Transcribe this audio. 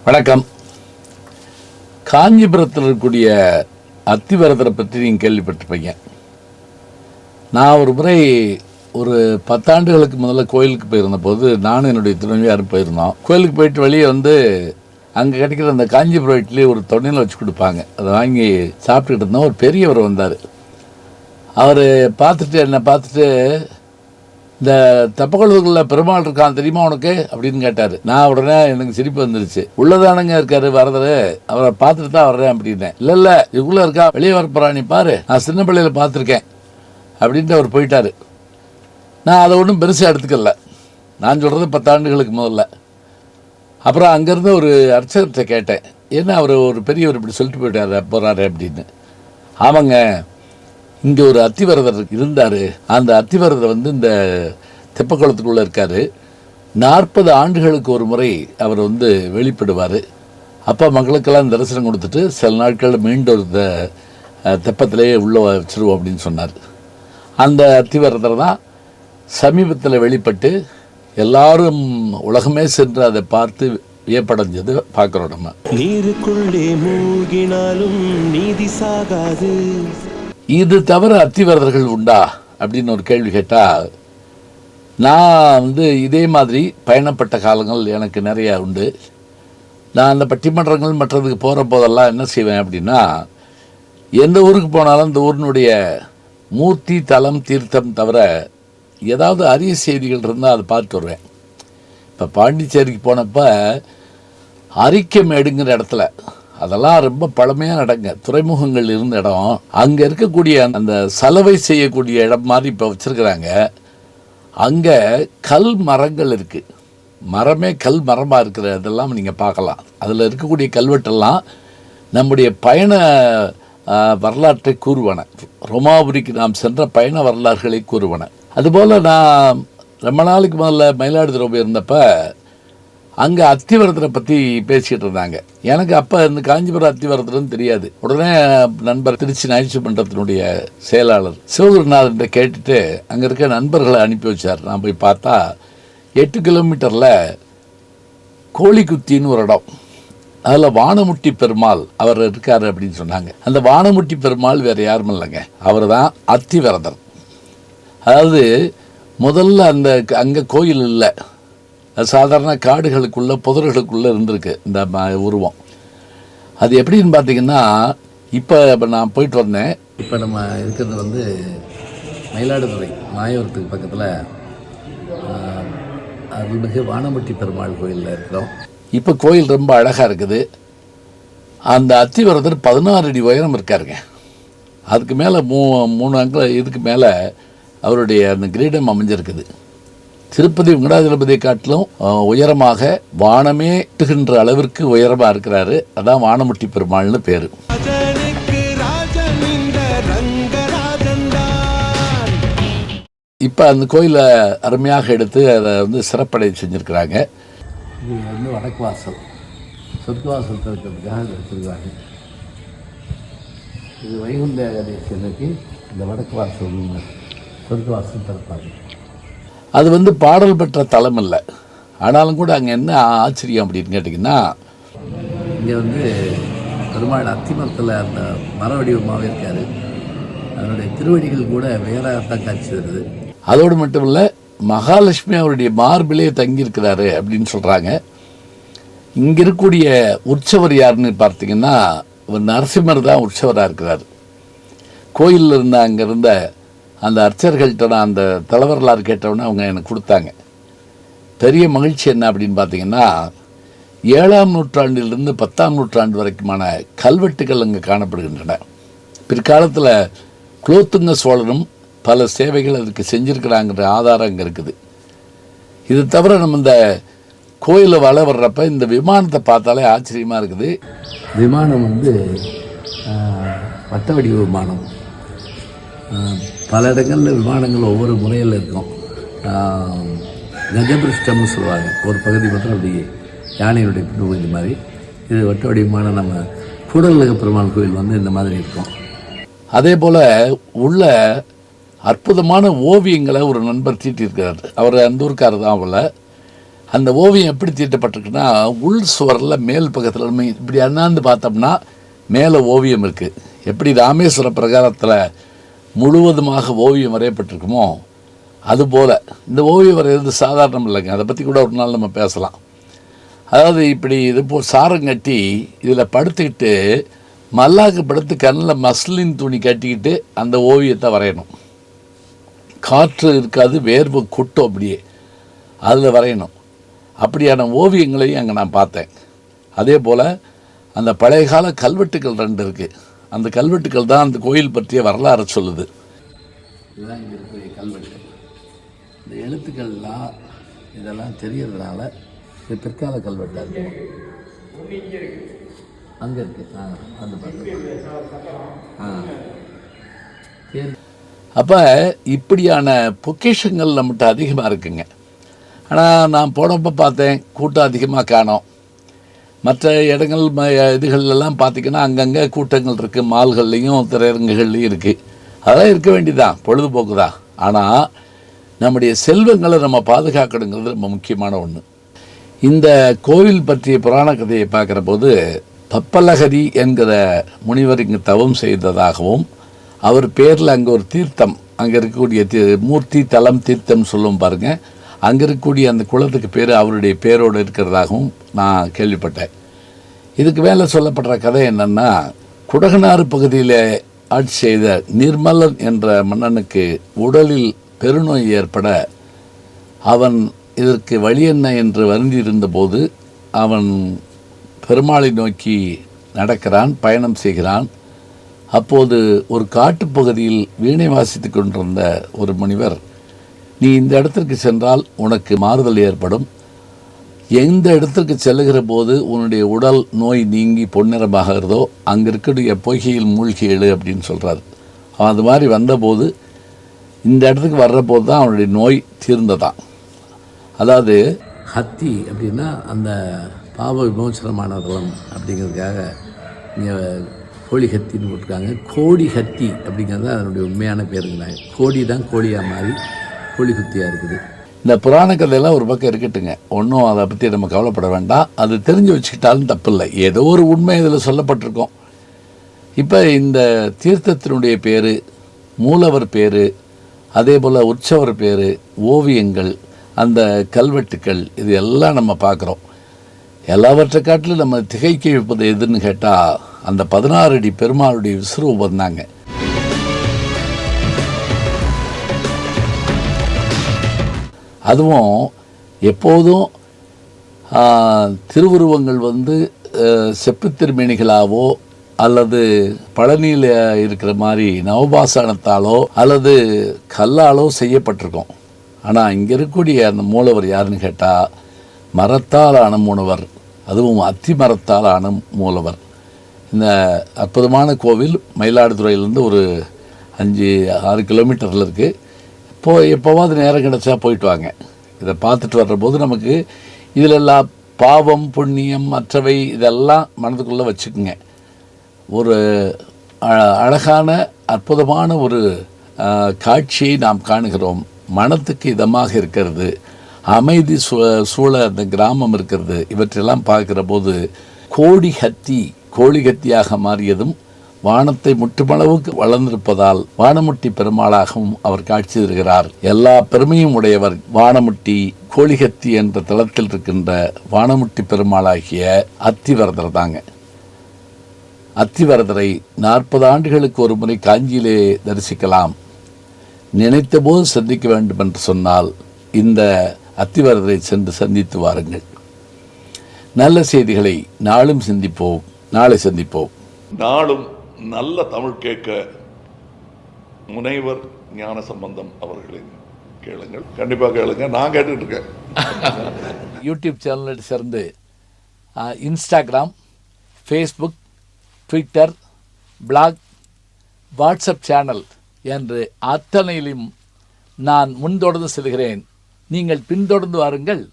வணக்கம். காஞ்சிபுரத்தில் இருக்கக்கூடிய அத்திவரதரை பற்றி நீங்கள் கேள்விப்பட்டிருப்பீங்க. நான் ஒரு முறை ஒரு 10 ஆண்டுகளுக்கு முதல்ல கோயிலுக்கு போயிருந்த போது நானும் என்னுடைய துணைவியாரும் போயிருந்தோம். கோயிலுக்கு போயிட்டு வெளியே வந்து அங்கே கிடைக்கிற அந்த காஞ்சிபுரம் இட்லி ஒரு தொண்ணையில் வச்சு கொடுப்பாங்க. அதை வாங்கி சாப்பிட்டுக்கிட்டு இருந்தோம். ஒரு பெரியவர் வந்தார். அவர் என்னை பார்த்துட்டு இந்த தெப்பக்குளத்துக்குள்ள பெருமாள் இருக்கான் தெரியுமா உனக்கு அப்படின்னு கேட்டார். நான் உடனே எனக்கு சிரிப்பு வந்துருச்சு. உள்ளதானங்க இருக்காரு வரதரு, அவரை பார்த்துட்டு தான் வர்றேன் அப்படின்னேன். இல்லை இதுக்குள்ளே இருக்கா, வெளியே வரப்போறா, நீ பாரு, நான் சின்ன பிள்ளையில பார்த்துருக்கேன் அப்படின்ட்டு அவர் போயிட்டார். நான் அதை ஒன்றும் பெருசாக எடுத்துக்கல. நான் சொல்கிறது 10 ஆண்டுகளுக்கு முதல்ல. அப்புறம் அங்கேருந்து ஒரு அர்ச்சகர்கிட்ட கேட்டேன், என்ன அவர் ஒரு பெரியவர் இப்படி சொல்லிட்டு போகிறாரு அப்படின்னு. ஆமாங்க, இங்கே ஒரு அத்திவரதர் இருந்தார். அந்த அத்திவரதர் வந்து இந்த தெப்பக்குளத்துக்குள்ளே இருக்கார். 40 ஆண்டுகளுக்கு ஒரு முறை அவர் வந்து வெளிப்படுவார். அப்போ மக்களுக்கெல்லாம் தரிசனம் கொடுத்துட்டு சில நாட்கள் மீண்டும் இந்த தெப்பத்திலேயே உள்ளே வச்சிருவோம் அப்படின்னு சொன்னார். அந்த அத்திவரதர் தான் சமீபத்தில் வெளிப்பட்டு எல்லாரும் உலகமே சென்று அதை பார்த்து வியப்படைஞ்சது பார்க்குறோம். நம்ம நீருக்குள்ளே மூழ்கினாலும் நீதி சாகாது. இது தவிர அத்திவரதர்கள் உண்டா அப்படின்னு ஒரு கேள்வி கேட்டால், நான் வந்து இதே மாதிரி பயணப்பட்ட காலங்கள் எனக்கு நிறையா உண்டு. நான் அந்த பட்டிமன்றங்கள் மற்றதுக்கு போகிற போதெல்லாம் என்ன செய்வேன் அப்படின்னா, எந்த ஊருக்கு போனாலும் அந்த ஊரினுடைய மூர்த்தி தலம் தீர்த்தம் தவிர ஏதாவது அரிய செய்திகள் இருந்தால் அதை பார்த்துட்டு வருவேன். இப்போ பாண்டிச்சேரிக்கு போனப்போ அரிக்கமேடுங்கிற இடத்துல, அதெல்லாம் ரொம்ப பழமையாக நடங்க, துறைமுகங்கள் இருந்த இடம். அங்கே இருக்கக்கூடிய அந்த சலவை செய்யக்கூடிய இடம் மாதிரி இப்போ வச்சுருக்குறாங்க. அங்கே கல் மரங்கள் இருக்குது. மரமே கல் மரமாக இருக்கிற இதெல்லாம் நீங்கள் பார்க்கலாம். அதில் இருக்கக்கூடிய கல்வெட்டெல்லாம் நம்முடைய பயண வரலாற்றை கூறுவன. ரோமாபுரிக்கு நாம் சென்ற பயண வரலாறுகளை கூறுவன. அதுபோல் நான் ரொம்ப நாளைக்கு முதல்ல மயிலாடுதுறை போயிருந்தப்போ அங்கே அத்திவரதரை பற்றி பேசிக்கிட்டு இருந்தாங்க. எனக்கு அப்போ இந்த காஞ்சிபுரம் அத்திவரதர்னு தெரியாது. உடனே நண்பர் திருச்சி நகைச்சுவை மன்றத்தினுடைய செயலாளர் சிவகுருநாதன் கேட்டுட்டு அங்கே இருக்க நண்பர்களை அனுப்பி வச்சார். நான் போய் பார்த்தா 8 கிலோமீட்டரில் கோழிக்குத்தின்னு ஒரு இடம், அதில் வானமுட்டி பெருமாள் அவர் இருக்கார் அப்படின்னு சொன்னாங்க. அந்த வானமுட்டி பெருமாள் வேறு யாரும் இல்லைங்க, அவர் தான் அத்திவரதர். அதாவது முதல்ல அந்த அங்கே கோயில் இல்லை, சாதாரண காடுகளுக்குள்ளே புதர்களுக்குள்ளே இருந்திருக்கு இந்த உருவம். அது எப்படின்னு பார்த்தீங்கன்னா, இப்போ நான் போயிட்டு வந்தேன். இப்போ நம்ம இருக்கிறது வந்து மயிலாடுதுறை மாயவரத்துக்கு பக்கத்தில் அருள்மிகு வானமுட்டி பெருமாள் கோயிலில் இருக்கிறோம். இப்போ கோயில் ரொம்ப அழகாக இருக்குது. அந்த அத்திவரதர் 16 அடி உயரம் இருக்காருங்க. அதுக்கு மேலே 3 அங்குல இதுக்கு மேலே அவருடைய அந்த கிரீடம் அமைஞ்சிருக்குது. திருப்பதி வெங்கடாஜலபதியை காட்டிலும் உயரமாக வானமே எட்டுகின்ற அளவிற்கு உயரமாக இருக்கிறாரு. அதான் வானமுட்டி பெருமாள்னு பேர். இப்போ அந்த கோயிலை அருமையாக எடுத்து அதை வந்து சிறப்படை செஞ்சுருக்கிறாங்க. இது வந்து வடக்கு வாசல், சொர்க்க வாசல் திறக்கிறதுக்காக இதை வச்சுருக்காங்க. இது வைகுண்ட ஏகாதேசிக்கு இந்த வடக்கு வாசல் சொர்க்க வாசல் திறப்பாங்க. அது வந்து பாடல் பெற்ற தலம் இல்லை. ஆனாலும் கூட அங்கே என்ன ஆச்சரியம் அப்படின்னு கேட்டிங்கன்னா, இங்கே வந்து பெருமாள் அத்திமரத்தில் அந்த மர வடிவமாகவே இருக்கார். அதனுடைய திருவடிகள் கூட வேறாகத்தான் காட்சி தருது. அதோடு மட்டும் இல்லை, மகாலட்சுமி அவருடைய மார்பிலே தங்கியிருக்கிறாரு அப்படின்னு சொல்கிறாங்க. இங்கே இருக்கக்கூடிய உற்சவர் யாருன்னு பார்த்தீங்கன்னா, அவர் நரசிம்மர் தான் உற்சவராக இருக்கிறார். கோயிலில் இருந்த அங்கே இருந்த அந்த அர்ச்சர்கள்ட்ட நான் அந்த தலைவரலாறு கேட்டவுடனே அவங்க எனக்கு கொடுத்தாங்க. பெரிய மகிழ்ச்சி என்ன அப்படின்னு பார்த்தீங்கன்னா, 7ஆம் நூற்றாண்டிலிருந்து 10ஆம் நூற்றாண்டு வரைக்குமான கல்வெட்டுகள் அங்கே காணப்படுகின்றன. பிற்காலத்தில் குலோத்துங்க சோழனும் பல சேவைகள் அதுக்கு செஞ்சுருக்கிறாங்கிற ஆதாரம் அங்கே இருக்குது. இது தவிர நம்ம இந்த கோயிலை வள வர்றப்ப இந்த விமானத்தை பார்த்தாலே ஆச்சரியமாக இருக்குது. விமானம் வந்து வட்ட வடிவ விமானம். பல இடங்களில் விமானங்கள் ஒவ்வொரு முறையில் இருக்கும். கஜபிருஷ்டம்னு சொல்லுவாங்க. ஒரு பகுதி மட்டும் அப்படி யானையினுடைய பின்பகுதி மாதிரி. இது வட்ட வடிவமான நம்ம கூடலுக பெருமாள் கோயில் வந்து இந்த மாதிரி இருக்கும். அதே போல் உள்ள அற்புதமான ஓவியங்களை ஒரு நண்பர் தீட்டியிருக்கிறார். அவர் அந்த ஊருக்காரர் தான். அவளை அந்த ஓவியம் எப்படி தீட்டப்பட்டிருக்குன்னா, உள் சுவரில் மேல் பக்கத்தில் நம்ம இப்படி அண்ணாந்து பார்த்தோம்னா மேலே ஓவியம் இருக்குது. எப்படி ராமேஸ்வர பிரகாரத்தில் முழுவதுமாக ஓவியம் வரையப்பட்டிருக்குமோ அதுபோல் இந்த ஓவியம் வரைகிறது சாதாரணம் இல்லைங்க. அதை பற்றி கூட ஒரு நாள் நம்ம பேசலாம். அதாவது இப்படி இது சாரம் கட்டி இதில் படுத்துக்கிட்டு மல்லாக்கு படுத்து கண்ணில் மஸ்லின் துணி கட்டிக்கிட்டு அந்த ஓவியத்தை வரையணும். காற்று இருக்காது, வேர்வை கொட்டும், அப்படியே அதில் வரையணும். அப்படியான ஓவியங்களையும் அங்கே நான் பார்த்தேன். அதே போல் அந்த பழைய கால கல்வெட்டுக்கள் 2 இருக்குது. அந்த கல்வெட்டுக்கள் தான் அந்த கோயில் பற்றிய வரலாறு சொல்லுது. இதுதான் இங்கே இருக்கிற கல்வெட்டு. இந்த எழுத்துக்கள்லாம் இதெல்லாம் தெரியறதுனால இது பிற்கால கல்வெட்டாக இருக்கும். அங்கே இருக்குது. அந்த அப்போ இப்படியான பொக்கிஷங்கள் நம்மகிட்ட அதிகமாக இருக்குங்க. ஆனால் நான் போனப்போ பார்த்தேன், கூட்டம் அதிகமாக காணோம். மற்ற இடங்கள் இதுகள்லாம் பார்த்திங்கன்னா அங்கங்கே கூட்டங்கள் இருக்குது. மால்கள்லேயும் திரையரங்குகள்லேயும் இருக்குது. அதெல்லாம் இருக்க வேண்டியதான், பொழுதுபோக்கு தான். ஆனால் நம்முடைய செல்வங்களை நம்ம பாதுகாக்கணுங்கிறது ரொம்ப முக்கியமான ஒன்று. இந்த கோவில் பற்றிய புராண கதையை பார்க்குற போது பப்பலஹரி என்கிற முனிவர் இங்கு தவம் செய்ததாகவும், அவர் பேரில் அங்கே ஒரு தீர்த்தம், அங்கே இருக்கக்கூடிய மூர்த்தி தலம் தீர்த்தம் சொல்லும் பாருங்கள், அங்கே இருக்கக்கூடிய அந்த குளத்துக்கு பேர் அவருடைய பேரோடு இருக்கிறதாகவும் நான் கேள்விப்பட்டேன். இதுக்கு மேலே சொல்லப்படுற கதை என்னென்னா, குடகனாறு பகுதியில் ஆட்சி செய்த நிர்மலன் என்ற மன்னனுக்கு உடலில் பெருநோய் ஏற்பட அவன் இதற்கு வழி என்ன என்று வருந்தி இருந்தபோது அவன் பெருமாளை நோக்கி நடக்கிறான், பயணம் செய்கிறான். அப்போது ஒரு காட்டுப்பகுதியில் வீணை வாசித்து கொண்டிருந்த ஒரு முனிவர், நீ இந்த இடத்திற்கு சென்றால் உனக்கு மாறுதல் ஏற்படும், எந்த இடத்திற்கு செல்லுகிற போது உன்னுடைய உடல் நோய் நீங்கி பொன்னிறமாகிறதோ அங்கே இருக்கக்கூடிய பொய்கையில் மூழ்கி எழு அப்படின்னு சொல்கிறார். அவன் அது மாதிரி வந்தபோது இந்த இடத்துக்கு வர்ற போது தான் அவனுடைய நோய் தீர்ந்ததான். அதாவது ஹத்தி அப்படின்னா அந்த பாவ விமோசனமான தலம் அப்படிங்கிறதுக்காக இங்கே கோழி ஹத்தின்னு போட்டிருக்காங்க. கோடி ஹத்தி அப்படிங்கிறது அதனுடைய உண்மையான பேருங்கிறாங்க. கோடி தான் கோழியாக மாறி கோழி குத்தியாக இருக்குது. இந்த புராண கதையெல்லாம் ஒரு பக்கம் இருக்கட்டுங்க, ஒன்றும் அதை பற்றி நம்ம கவலைப்பட வேண்டாம். அது தெரிஞ்சு வச்சுக்கிட்டாலும் தப்பில்லை, ஏதோ ஒரு உண்மை இதில் சொல்லப்பட்டிருக்கோம். இப்போ இந்த தீர்த்தத்தினுடைய பேர், மூலவர் பேர், அதே போல் உற்சவர் பேர், ஓவியங்கள், அந்த கல்வெட்டுக்கள், இது எல்லாம் நம்ம பார்க்குறோம். எல்லாவற்றை காட்டிலும் நம்ம திகைக்க வைப்பது எதுன்னு கேட்டால் அந்த 16 அடி பெருமாளுடைய விஸ்வரூபம் தாங்க. அதுவும் எப்போதும் திருவுருவங்கள் செப்பு திருமேனிகளாவோ அல்லது பழனியில் இருக்கிற மாதிரி நவபாசானத்தாலோ அல்லது கல்லாலோ செய்யப்பட்டிருக்கோம். ஆனால் இங்கே இருக்கக்கூடிய அந்த மூலவர் யாருன்னு கேட்டால் மரத்தால் ஆன மூலவர், அதுவும் அத்தி மரத்தால் ஆன மூலவர். இந்த அற்புதமான கோவில் மயிலாடுதுறையிலேருந்து ஒரு 5-6 கிலோமீட்டரில் இருக்குது. எப்போவாது நேரம் கிடச்சா போயிட்டு வாங்க. இதை பார்த்துட்டு வர்ற போது நமக்கு இதிலெல்லாம் பாவம் புண்ணியம் மற்றவை இதெல்லாம் மனதுக்குள்ளே வச்சுக்குங்க. ஒரு அழகான அற்புதமான ஒரு காட்சியை நாம் காணுகிறோம். மனத்துக்கு இதமாக இருக்கிறது, அமைதி சூழ அந்த கிராமம் இருக்கிறது. இவற்றெல்லாம் பார்க்குற போது கோடி ஹத்தியாக மாறியதும் வானத்தை முற்றுமளவுக்கு வளர்ந்திருப்பதால் வானமுட்டி பெருமாளாகவும் அவர் காட்சி தருகிறார். எல்லா பெருமையும் உடையவர் வானமுட்டி கோழிகத்தி என்ற தளத்தில் இருக்கின்ற வானமுட்டி பெருமாளாகிய அத்திவரதர் தாங்க. அத்திவரதரை 40 ஆண்டுகளுக்கு ஒரு முறை காஞ்சியிலே தரிசிக்கலாம். நினைத்த போது சந்திக்க வேண்டும் என்று சொன்னால் இந்த அத்திவரதரை சென்று சந்தித்து வாருங்கள். நல்ல செய்திகளை நாளும் சிந்திப்போம், நாளை சந்திப்போம். நாளும் நல்ல தமிழ் கேட்க முனைவர் ஞானசம்பந்தம் அவர்களின் கேளுங்கள். கண்டிப்பாக கேளுங்க, நான் கேட்டுட்டு இருக்கேன். யூடியூப் சேனலை சேர்ந்து Instagram, Facebook, Twitter, blog, WhatsApp channel என்று அத்தனையிலும் நான் முன்தொடர்ந்து செல்கிறேன். நீங்கள் பின்தொடர்ந்து வாருங்கள்.